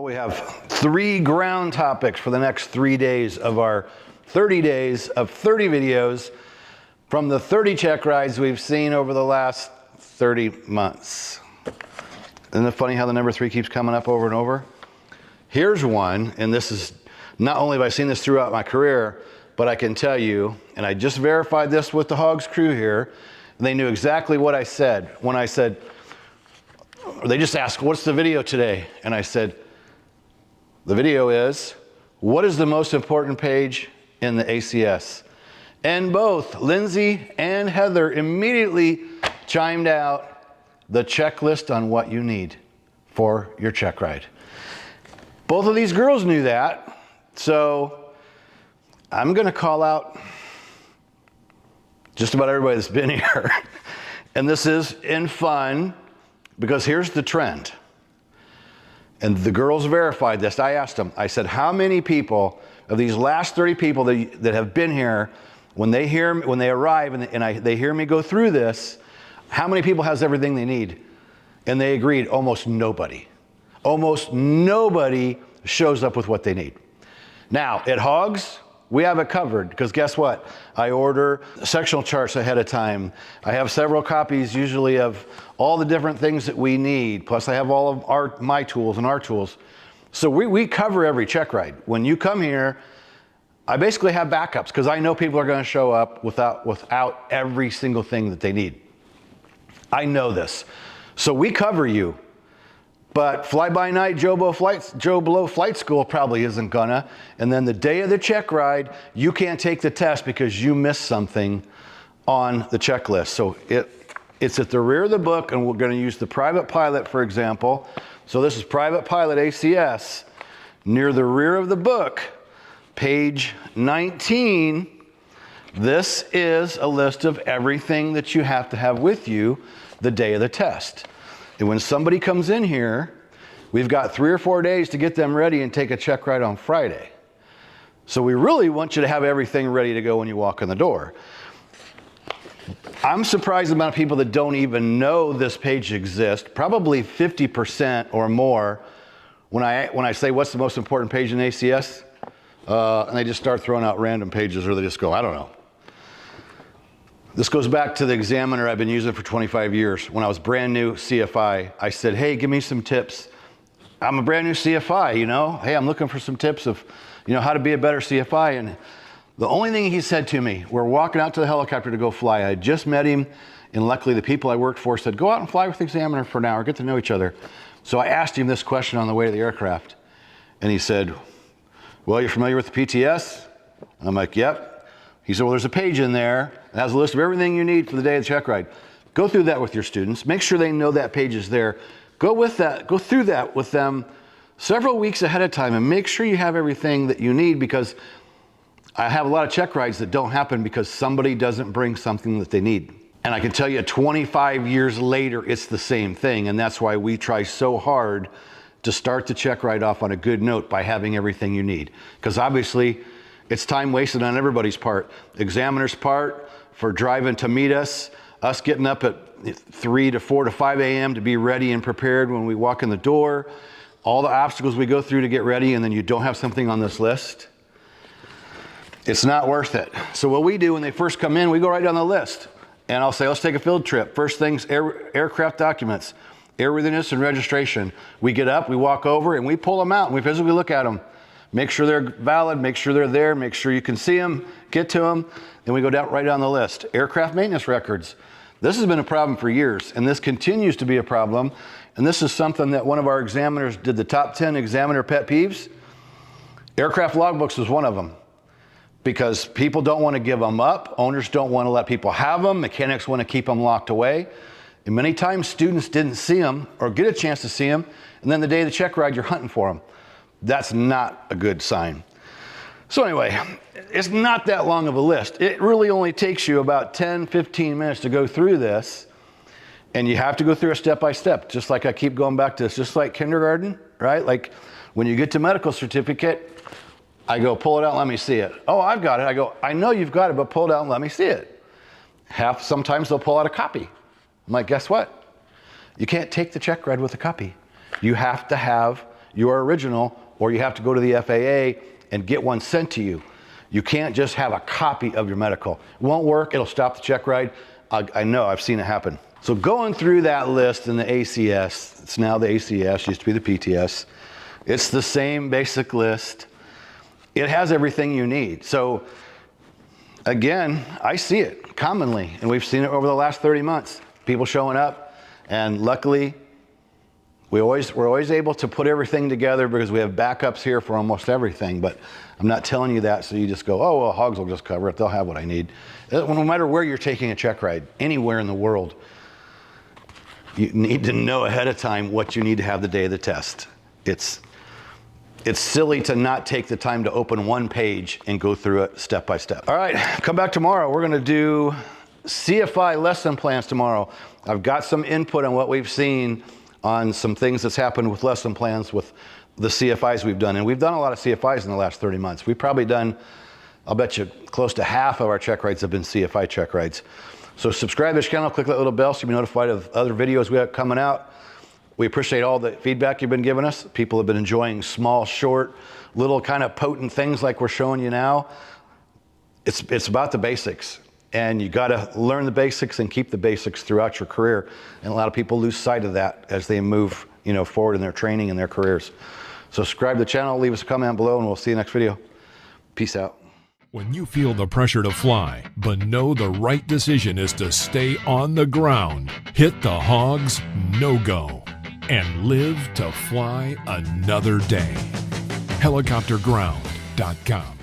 We have 3 ground topics for the next 3 days of our 30 days of 30 videos from the 30 check rides we've seen over the last 30 months. Isn't it funny how the number 3 keeps coming up over and over? Here's one, and this is not only have I seen this throughout my career, but I can tell you, and I just verified this with the H.O.G.S crew here, and they knew exactly what I said when I said, they just asked, what's the video today? And I said, the video is, what is the most important page in the ACS? And both Lindsay and Heather immediately chimed out the checklist on what you need for your check ride. Both of these girls knew that, so I'm gonna call out just about everybody that's been here. And this is in fun, because here's the trend. And the girls verified this. I asked them, I said, how many people of these last 30 people that have been here, when they arrive and they hear me go through this, how many people has everything they need? And they agreed, almost nobody. Almost nobody shows up with what they need. Now, at H.O.G.S, we have it covered, because guess what? I order sectional charts ahead of time. I have several copies usually of all the different things that we need. Plus I have all of my tools and our tools. So we cover every check ride. When you come here, I basically have backups, because I know people are going to show up without every single thing that they need. I know this. So we cover you. But fly-by-night Joe Blow Flight School probably isn't gonna. And then the day of the check ride, you can't take the test because you missed something on the checklist. So it's at the rear of the book, and we're gonna use the Private Pilot, for example. So this is Private Pilot ACS. Near the rear of the book, page 19, this is a list of everything that you have to have with you the day of the test. And when somebody comes in here, we've got 3 or 4 days to get them ready and take a check ride on Friday. So we really want you to have everything ready to go when you walk in the door. I'm surprised the amount of people that don't even know this page exists, probably 50% or more, when I say what's the most important page in ACS, and they just start throwing out random pages, or they just go, I don't know. This goes back to the examiner I've been using for 25 years. When I was brand new CFI, I said, hey, give me some tips. I'm a brand new CFI, you know? Hey, I'm looking for some tips of, how to be a better CFI. And the only thing he said to me, we're walking out to the helicopter to go fly. I just met him, and luckily the people I worked for said, go out and fly with the examiner for an hour, get to know each other. So I asked him this question on the way to the aircraft. And he said, well, you're familiar with the PTS? I'm like, yep. He said, well, there's a page in there that has a list of everything you need for the day of the check ride. Go through that with your students. Make sure they know that page is there. Go through that with them several weeks ahead of time, and make sure you have everything that you need, because I have a lot of check rides that don't happen because somebody doesn't bring something that they need. And I can tell you 25 years later, it's the same thing. And that's why we try so hard to start the check ride off on a good note by having everything you need. Because obviously, it's time wasted on everybody's part. Examiner's part for driving to meet us getting up at 3 to 4 to 5 a.m. to be ready and prepared when we walk in the door, all the obstacles we go through to get ready, and then you don't have something on this list. It's not worth it. So what we do when they first come in, we go right down the list. And I'll say, let's take a field trip. First things, aircraft documents, airworthiness and registration. We get up, we walk over, and we pull them out, and we physically look at them. Make sure they're valid, make sure they're there, make sure you can see them, get to them, then we go right down the list. Aircraft maintenance records. This has been a problem for years, and this continues to be a problem, and this is something that one of our examiners did the top 10 examiner pet peeves. Aircraft logbooks was one of them, because people don't want to give them up, owners don't want to let people have them, mechanics want to keep them locked away, and many times students didn't see them or get a chance to see them, and then the day of the check ride, you're hunting for them. That's not a good sign. So anyway, it's not that long of a list. It really only takes you about 10, 15 minutes to go through this. And you have to go through it step by step, just like I keep going back to this, just like kindergarten, right? Like when you get to medical certificate, I go, pull it out, let me see it. Oh, I've got it. I go, I know you've got it, but pull it out and let me see it. Sometimes they'll pull out a copy. I'm like, guess what? You can't take the check ride with a copy. You have to have your original, or you have to go to the FAA and get one sent to you. You can't just have a copy of your medical. It won't work, it'll stop the check ride. I know, I've seen it happen. So going through that list in the ACS, it's now the ACS, used to be the PTS. It's the same basic list. It has everything you need. So again, I see it commonly, and we've seen it over the last 30 months. People showing up, and luckily, we're always able to put everything together because we have backups here for almost everything, but I'm not telling you that so you just go, oh, well, H.O.G.S will just cover it. They'll have what I need. No matter where you're taking a check ride, anywhere in the world, you need to know ahead of time what you need to have the day of the test. It's silly to not take the time to open one page and go through it step by step. All right, come back tomorrow. We're gonna do CFI lesson plans tomorrow. I've got some input on what we've seen on some things that's happened with lesson plans with the CFIs we've done. And we've done a lot of CFIs in the last 30 months. We've probably done, I'll bet you, close to half of our check rides have been CFI check rides. So subscribe to this channel, click that little bell so you'll be notified of other videos we have coming out. We appreciate all the feedback you've been giving us. People have been enjoying small, short, little kind of potent things like we're showing you now. It's about the basics. And you got to learn the basics and keep the basics throughout your career. And a lot of people lose sight of that as they move, forward in their training and their careers. So subscribe to the channel, leave us a comment below, and we'll see you next video. Peace out. When you feel the pressure to fly, but know the right decision is to stay on the ground, hit the H.O.G.S no-go and live to fly another day. Helicopterground.com